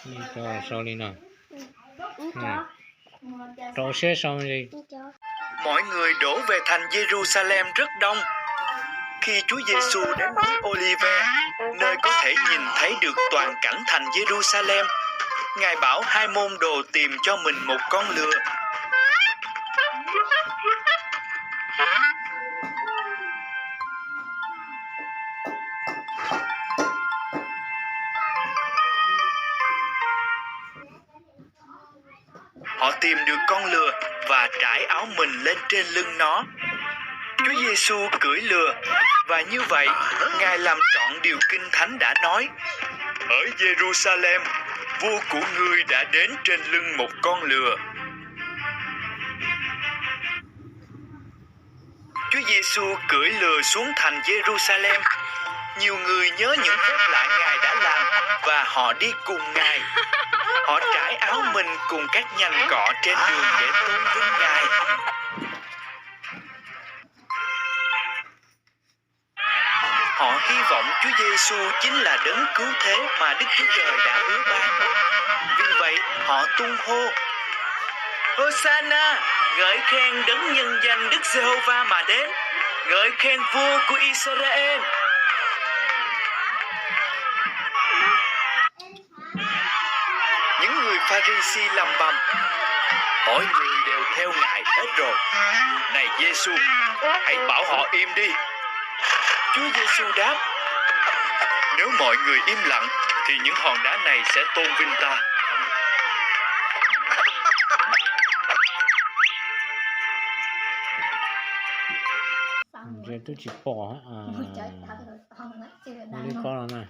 Đi cho sau đi nào. Trò xe xong đi. Mọi người đổ về thành Jerusalem rất đông. Khi Chúa Giêsu đến núi Olive, nơi có thể nhìn thấy được toàn cảnh thành Jerusalem, Ngài bảo hai môn đồ tìm cho mình một con lừa. Họ tìm được con lừa và trải áo mình lên trên lưng nó. Chúa Giêsu cưỡi lừa, và như vậy, Ngài làm trọn điều Kinh Thánh đã nói. Ở Jerusalem, vua của ngươi đã đến trên lưng một con lừa. Chúa Giêsu cưỡi lừa xuống thành Jerusalem. Nhiều người nhớ những phép lạ Ngài đã làm và họ đi cùng Ngài. Họ trải áo mình cùng các nhành cọ trên đường để tôn vinh Ngài. Họ hy vọng Chúa Giêsu chính là đấng cứu thế mà Đức Chúa Trời đã hứa ban. Vì vậy, họ tung hô: Hosanna, ngợi khen đấng nhân danh Đức Giê-hô-va mà đến, ngợi khen vua của Israel. Những người Pha-ri-si lầm bầm: Mọi người đều theo Ngài hết rồi. Này Giê-xu, hãy bảo họ im đi. Chúa Giêsu đáp: Nếu mọi người im lặng, thì những hòn đá này sẽ tôn vinh ta. Giờ tôi chỉ bỏ đi con rồi mà.